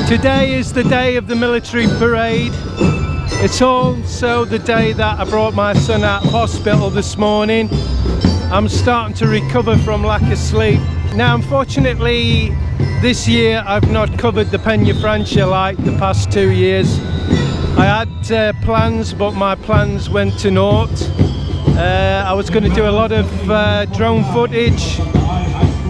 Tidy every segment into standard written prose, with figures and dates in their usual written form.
Today is the day of the military parade. It's also the day that I brought my son out of hospital this morning. I'm starting to recover from lack of sleep. Now, unfortunately, this year I've not covered the Peñafrancia like the past 2 years. I had plans, but my plans went to naught. I was going to do a lot of drone footage,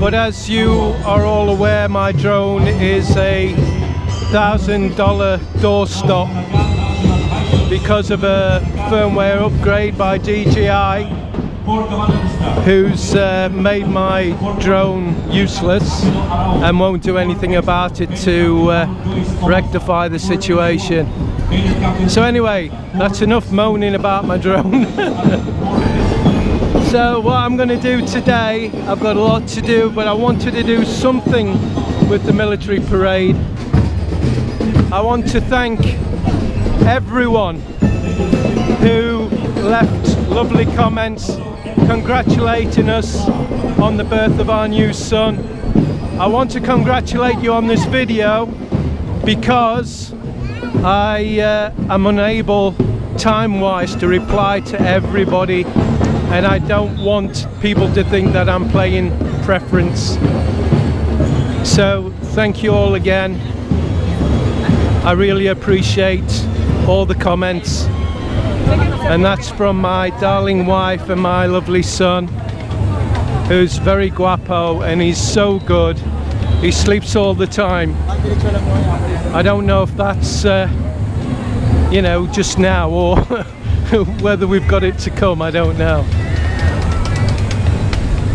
but as you are all aware, my drone is a $1,000 doorstop because of a firmware upgrade by DJI, who's made my drone useless and won't do anything about it to rectify the situation. So anyway, that's enough moaning about my drone. So what I'm going to do today, I've got a lot to do, but I wanted to do something with the military parade. I want to thank everyone who left lovely comments congratulating us on the birth of our new son. I want to congratulate you on this video because I am unable time-wise to reply to everybody, and I don't want people to think that I'm playing preference. So thank you all again. I really appreciate all the comments, and that's from my darling wife and my lovely son, who's very guapo and he's so good. He sleeps all the time. I don't know if that's you know, just now, or whether we've got it to come, I don't know.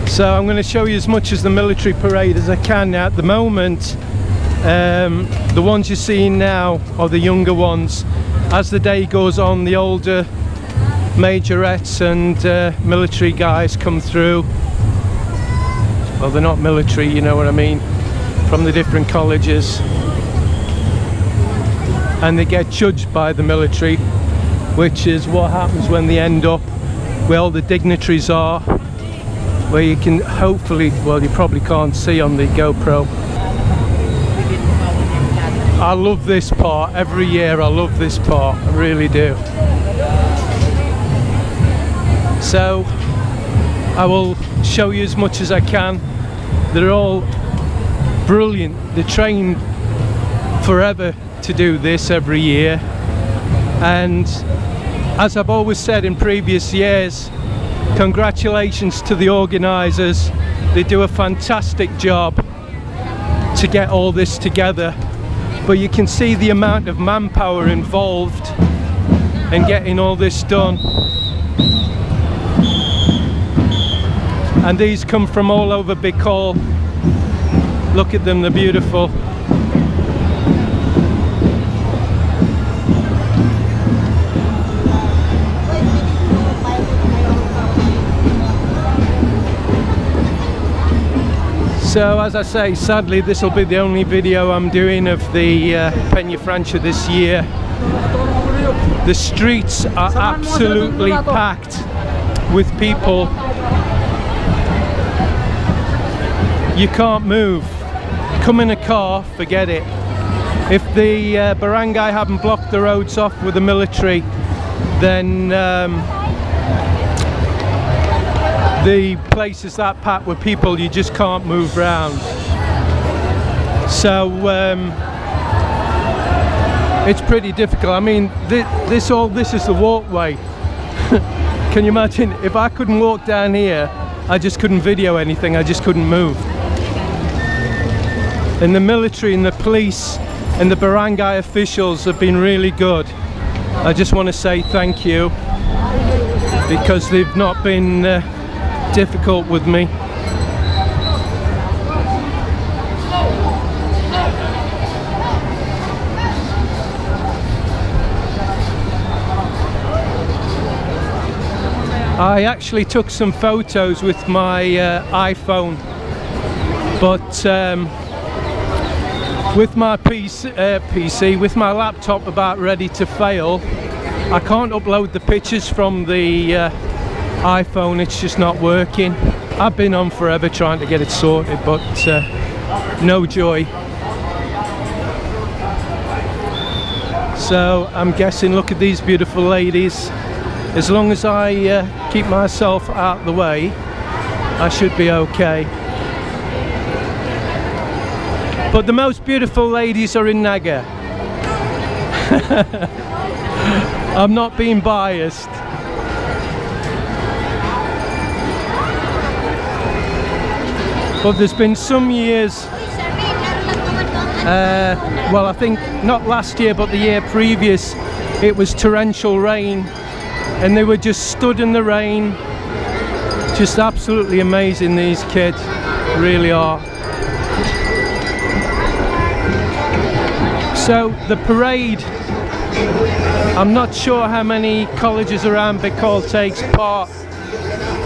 So I'm going to show you as much as the military parade as I can. Now, at the moment, the ones you're seeing now are the younger ones. As the day goes on, the older majorettes and military guys come through. Well, they're not military, you know what I mean, from the different colleges, and they get judged by the military, which is what happens when they end up where all the dignitaries are, where you can hopefully, well, you probably can't see on the GoPro. I love this part. Every year I love this part, I really do. So I will show you as much as I can. They're all brilliant. They train forever to do this every year, and as I've always said in previous years, congratulations to the organisers. They do a fantastic job to get all this together, but you can see the amount of manpower involved in getting all this done. And these come from all over Bicol. Look at them, they're beautiful. So as I say, sadly this will be the only video I'm doing of the Peñafrancia this year. The streets are absolutely packed with people. You can't move. Come in a car, forget it. If the barangay haven't blocked the roads off with the military, then the place is that packed with people, you just can't move around. So it's pretty difficult. I mean, this is the walkway. Can you imagine if I couldn't walk down here? I just couldn't video anything, I just couldn't move. And the military and the police and the barangay officials have been really good. I just want to say thank you, because they've not been difficult with me. I actually took some photos with my iPhone, but with my PC, with my laptop about ready to fail, I can't upload the pictures from the iPhone. It's just not working. I've been on forever trying to get it sorted, but no joy. So I'm guessing, look at these beautiful ladies. As long as I keep myself out of the way, I should be okay. But the most beautiful ladies are in Naga. I'm not being biased. But there's been some years, well, I think not last year but the year previous, it was torrential rain and they were just stood in the rain. Just absolutely amazing, these kids really are. So the parade, I'm not sure how many colleges around Bicol takes part.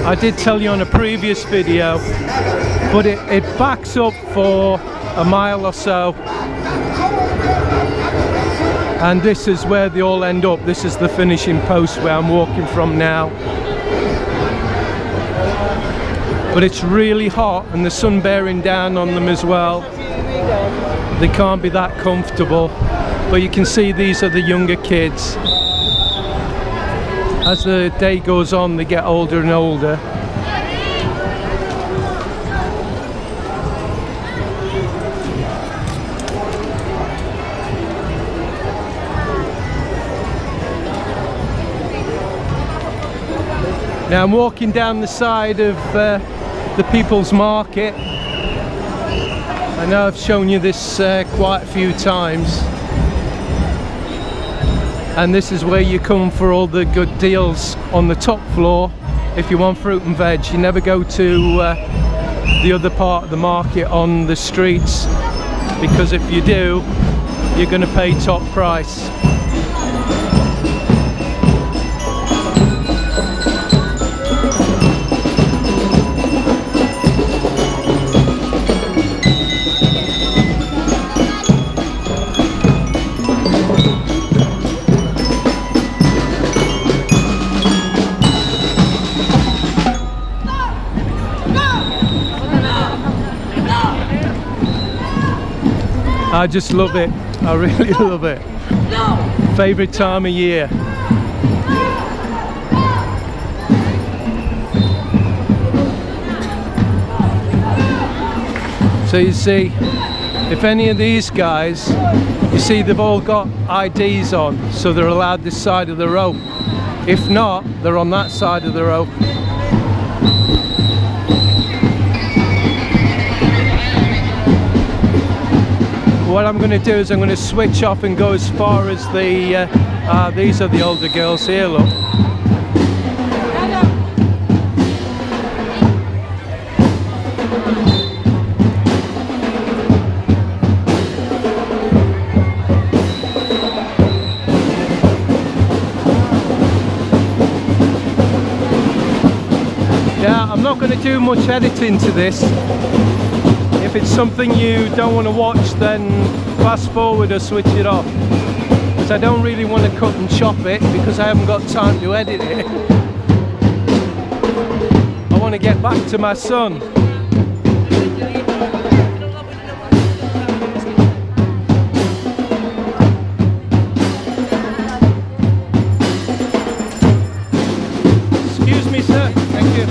I did tell you on a previous video, but it backs up for a mile or so, and this is where they all end up. This is the finishing post where I'm walking from now. But it's really hot and the sun bearing down on them as well. They can't be that comfortable, but you can see these are the younger kids. As the day goes on, they get older and older. Now I'm walking down the side of the People's Market. I know I've shown you this quite a few times, and this is where you come for all the good deals on the top floor. If you want fruit and veg, you never go to the other part of the market on the streets, because if you do, you're going to pay top price. I just love it. I really love it. Favorite time of year. So you see, if any of these guys, you see they've all got IDs on, so they're allowed this side of the rope. If not, they're on that side of the rope. What I'm going to do is I'm going to switch off and go as far as the these are the older girls here, look. Yeah, I'm not going to do much editing to this. If it's something you don't want to watch, then fast forward or switch it off, because I don't really want to cut and chop it, because I haven't got time to edit it. I want to get back to my son. Excuse me, sir. Thank you.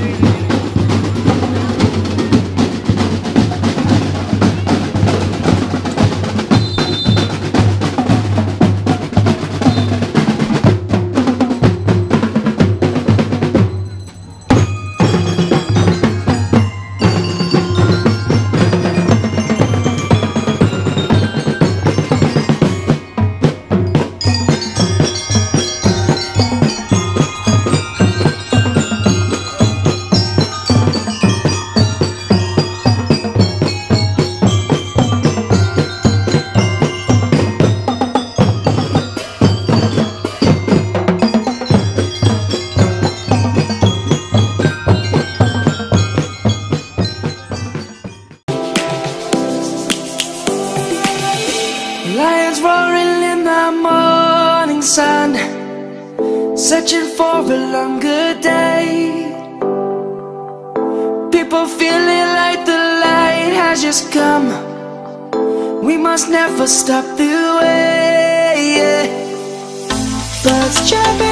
Lions roaring in the morning sun, searching for a longer day. People feeling like the light has just come. We must never stop the way, yeah. birds chirping